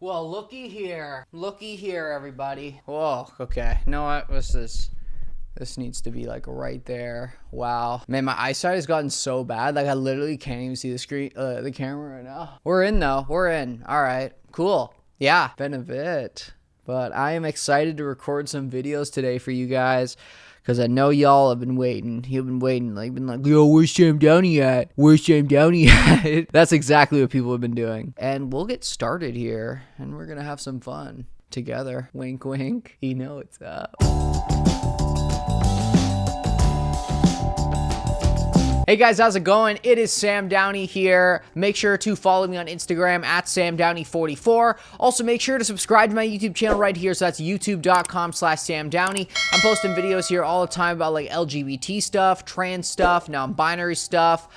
Well, looky here, everybody. Whoa, okay. You know what? What's this? This needs to be like right there. Wow. Man, my eyesight has gotten so bad. Like I literally can't even see the screen, the camera right now. We're in though. We're in. All right, cool. Yeah, been a bit. But I am excited to record some videos today for you guys. Because I know y'all have been waiting. You've been waiting. Like, been like, yo, where's Sam Downey at? Where's Sam Downey at? That's exactly what people have been doing. And we'll get started here. And we're going to have some fun together. Wink, wink. You know what's up. Hey guys, how's it going? It is Sam Downey here. Make sure to follow me on Instagram at SamDowney44. Also, make sure to subscribe to my YouTube channel right here. So that's youtube.com/SamDowney. I'm posting videos here all the time about like LGBT stuff, trans stuff, non-binary stuff.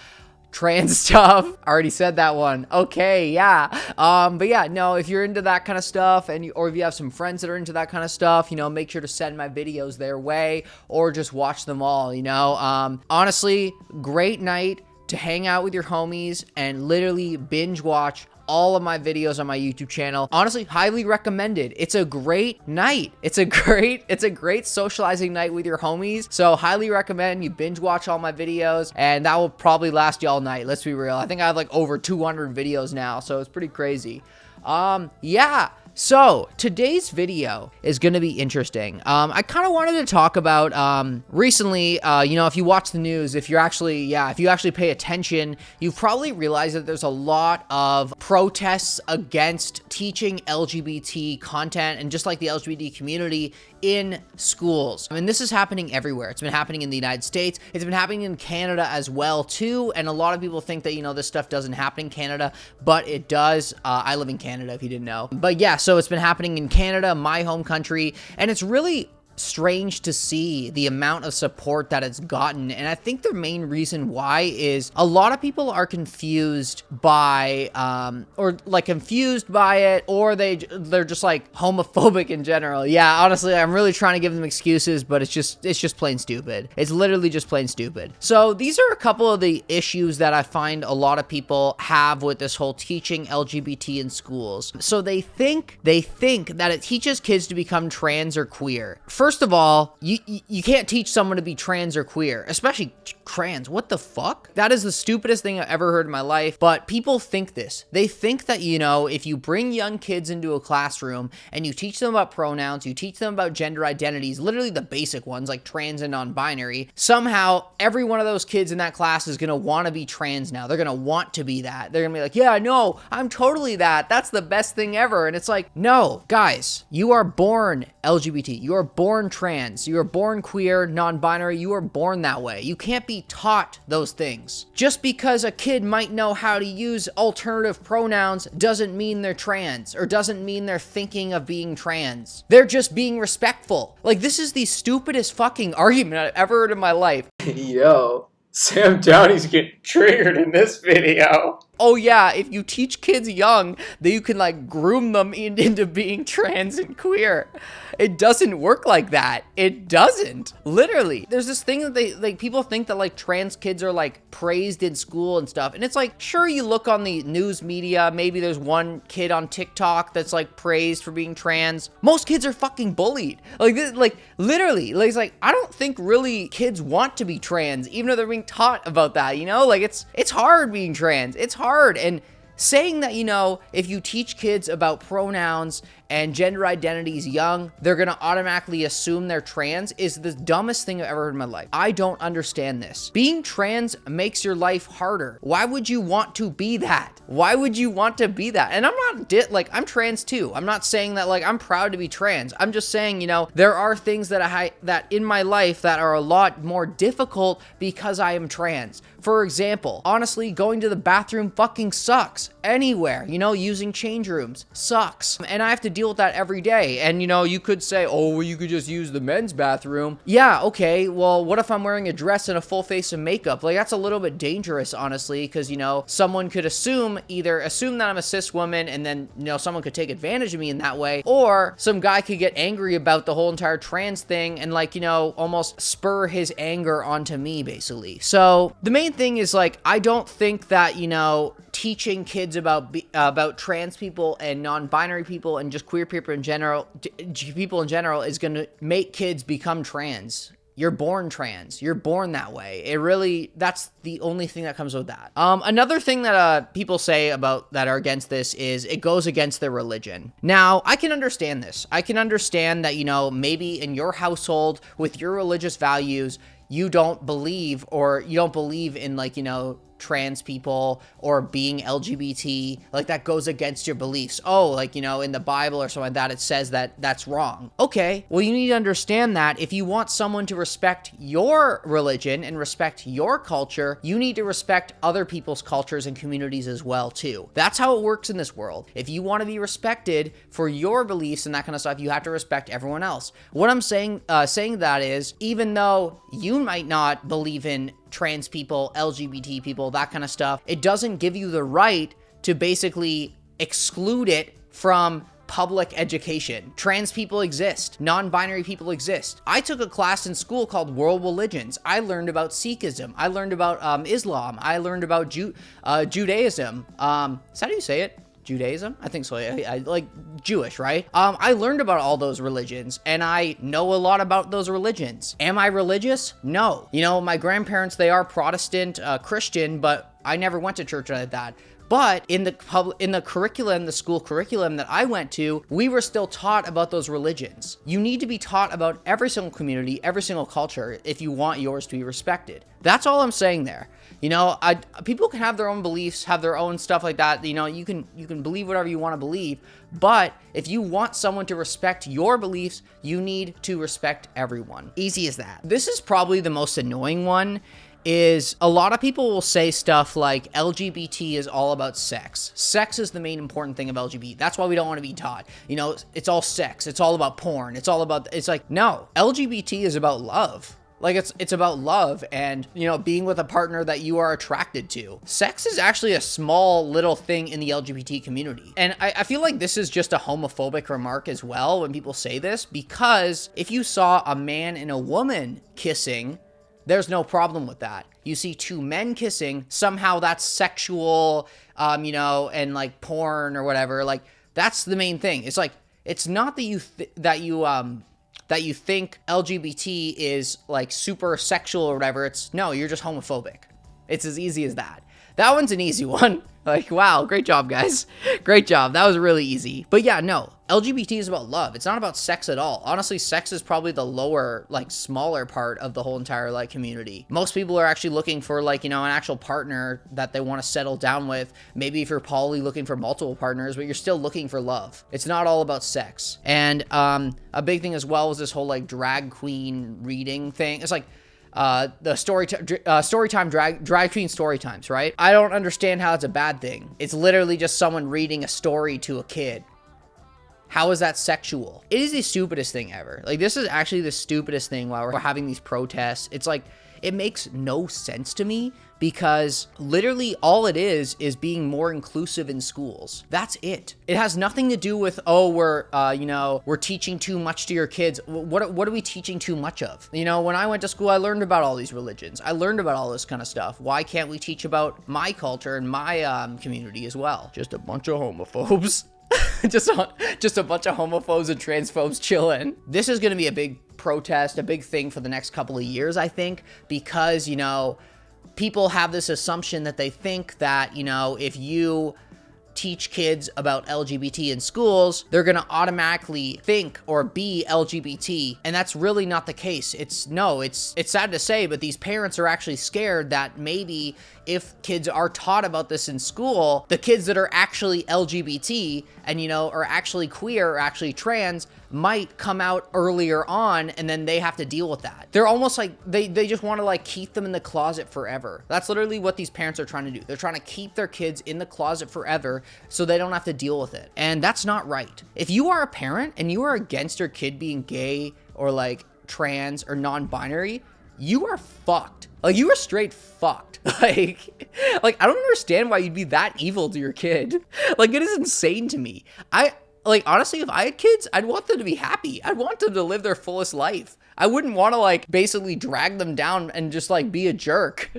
Trans stuff. I already said that one. Okay, yeah. But yeah, no, if you're into that kind of stuff or if you have some friends that are into that kind of stuff, you know, make sure to send my videos their way or just watch them all, you know. Honestly, great night to hang out with your homies and literally binge watch all of my videos on my YouTube channel. Honestly, highly recommended. It's a great night. It's a great socializing night with your homies. So highly recommend you binge watch all my videos, and that will probably last you all night. Let's be real. I think I have like over 200 videos now, so it's pretty crazy. Yeah. So today's video is going to be interesting. I kind of wanted to talk about, recently, you know, if you watch the news, if you actually pay attention, you've probably realized that there's a lot of protests against teaching LGBT content and just like the LGBT community in schools. I mean, this is happening everywhere. It's been happening in the United States. It's been happening in Canada as well too. And a lot of people think that, you know, this stuff doesn't happen in Canada, but it does. I live in Canada if you didn't know. But yeah, so it's been happening in Canada, my home country, and it's really strange to see the amount of support that it's gotten. And I think the main reason why is a lot of people are confused by or they're just like homophobic in general. Yeah, honestly, I'm really trying to give them excuses, but it's just plain stupid. It's literally just plain stupid. So these are a couple of the issues that I find a lot of people have with this whole teaching LGBT in schools. So they think that it teaches kids to become trans or queer. First of all, you can't teach someone to be trans or queer, especially trans. What the fuck? That is the stupidest thing I've ever heard in my life. But people think this. They think that, you know, if you bring young kids into a classroom and you teach them about pronouns, you teach them about gender identities, literally the basic ones like trans and non-binary, somehow every one of those kids in that class is going to want to be trans now. They're going to want to be that. They're going to be like, yeah, no, I'm totally that. That's the best thing ever. And it's like, no, guys, you are born LGBT. You are born trans. You are born queer, non-binary. You are born that way. You can't be taught those things. Just because a kid might know how to use alternative pronouns doesn't mean they're trans or doesn't mean they're thinking of being trans. They're just being respectful. Like, this is the stupidest fucking argument I've ever heard in my life. Yo, Sam Downey's getting triggered in this video. Oh yeah, if you teach kids young, then you can like groom them into being trans and queer. It doesn't work like that. It doesn't. Literally. There's this thing that people think that like trans kids are like praised in school and stuff. And it's like, sure, you look on the news media, maybe there's one kid on TikTok that's like praised for being trans. Most kids are fucking bullied. Like this, like literally, like it's like, I don't think really kids want to be trans, even though they're being taught about that, you know? Like it's hard being trans. It's hard. And saying that, you know, if you teach kids about pronouns and gender identities young, they're gonna automatically assume they're trans is the dumbest thing I've ever heard in my life. I don't understand this. Being trans makes your life harder. Why would you want to be that? Why would you want to be that? And I'm not I'm trans too. I'm not saying that like I'm proud to be trans. I'm just saying, you know, there are things that in my life that are a lot more difficult because I am trans. For example, honestly, going to the bathroom fucking sucks. Anywhere, you know, using change rooms sucks. And I have to deal with that every day. And, you know, you could say, oh, well, you could just use the men's bathroom. Yeah, okay. Well, what if I'm wearing a dress and a full face of makeup? Like, that's a little bit dangerous, honestly, because, you know, someone could assume that I'm a cis woman and then, you know, someone could take advantage of me in that way. Or some guy could get angry about the whole entire trans thing and, like, you know, almost spur his anger onto me, basically. So the main thing is, like, I don't think that, you know, teaching kids about trans people and non-binary people and just queer people in general is going to make kids become trans. You're born trans. You're born that way. That's the only thing that comes with that. Another thing that people say about that are against this is it goes against their religion. Now, I can understand this. I can understand that, maybe in your household with your religious values, you don't believe in trans people or being LGBT, like that goes against your beliefs. Oh, in the Bible or something like that, it says that that's wrong. Okay, well, you need to understand that if you want someone to respect your religion and respect your culture, you need to respect other people's cultures and communities as well, too. That's how it works in this world. If you want to be respected for your beliefs and that kind of stuff, you have to respect everyone else. What I'm saying that is, even though you might not believe in trans people, LGBT people, that kind of stuff, it doesn't give you the right to basically exclude it from public education. Trans people exist. Non-binary people exist. I took a class in school called World Religions. I learned about Sikhism. I learned about Islam. I learned about Judaism. Is that how you say it? Judaism? I think so. I like Jewish, right? I learned about all those religions and I know a lot about those religions. Am I religious? No. My grandparents, they are Protestant, Christian, but I never went to church like that. But in the curriculum, the school curriculum that I went to, we were still taught about those religions. You need to be taught about every single community, every single culture, if you want yours to be respected. That's all I'm saying there. People can have their own beliefs, have their own stuff like that. You can believe whatever you want to believe. But if you want someone to respect your beliefs, you need to respect everyone. Easy as that. This is probably the most annoying one. Is a lot of people will say stuff like LGBT is all about sex. Sex is the main important thing of LGBT. That's why we don't want to be taught. It's all sex. It's all about porn. It's like, no, LGBT is about love. Like it's about love and, being with a partner that you are attracted to. Sex is actually a small little thing in the LGBT community. And I feel like this is just a homophobic remark as well when people say this, because if you saw a man and a woman kissing, there's no problem with that. You see two men kissing, somehow that's sexual, and like porn or whatever. Like that's the main thing. It's like, it's not that you think LGBT is like super sexual or whatever. No, you're just homophobic. It's as easy as that. That one's an easy one. Like, wow, great job, guys. Great job. That was really easy. But yeah, no, LGBT is about love. It's not about sex at all. Honestly, sex is probably the lower, smaller part of the whole entire, community. Most people are actually looking for, an actual partner that they want to settle down with. Maybe if you're poly, looking for multiple partners, but you're still looking for love. It's not all about sex. And a big thing as well is this whole, drag queen reading thing. It's like, the storytime drag queen story times, right? I don't understand how it's a bad thing. It's literally just someone reading a story to a kid. How is that sexual? It is the stupidest thing ever. This is actually the stupidest thing while we're having these protests. It's like, it makes no sense to me because literally all it is being more inclusive in schools. That's it. It has nothing to do with, we're teaching too much to your kids. What are we teaching too much of? When I went to school, I learned about all these religions. I learned about all this kind of stuff. Why can't we teach about my culture and my community as well? Just a bunch of homophobes. just a bunch of homophobes and transphobes chilling. This is going to be a big protest, a big thing for the next couple of years, I think, because, people have this assumption that they think that, if you teach kids about LGBT in schools, they're going to automatically think or be LGBT. And that's really not the case. It's sad to say, but these parents are actually scared that maybe if kids are taught about this in school, the kids that are actually LGBT and, are actually queer or actually trans might come out earlier on, and then they have to deal with that. They're almost like, they just want to keep them in the closet forever. That's literally what these parents are trying to do. They're trying to keep their kids in the closet forever so they don't have to deal with it. And that's not right. If you are a parent and you are against your kid being gay or trans or non-binary, you are fucked. You are straight fucked. I don't understand why you'd be that evil to your kid. It is insane to me. like, honestly, if I had kids, I'd want them to be happy. I'd want them to live their fullest life. I wouldn't want to, like, basically drag them down and just, like, be a jerk.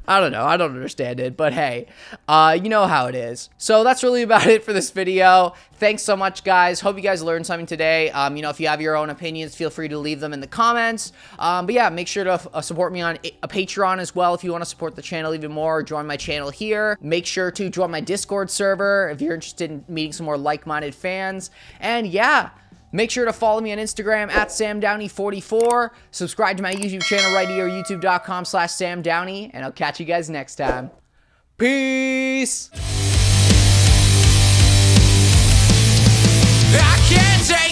I don't know. I don't understand it. But hey, you know how it is. So that's really about it for this video. Thanks so much, guys. Hope you guys learned something today. You know, if you have your own opinions, feel free to leave them in the comments. But yeah, make sure to support me on a Patreon as well if you want to support the channel even more. Join my channel here. Make sure to join my Discord server if you're interested in meeting some more like-minded fans. And yeah, make sure to follow me on Instagram at SamDowney44. Subscribe to my YouTube channel right here, youtube.com/SamDowney. And I'll catch you guys next time. Peace! I can't take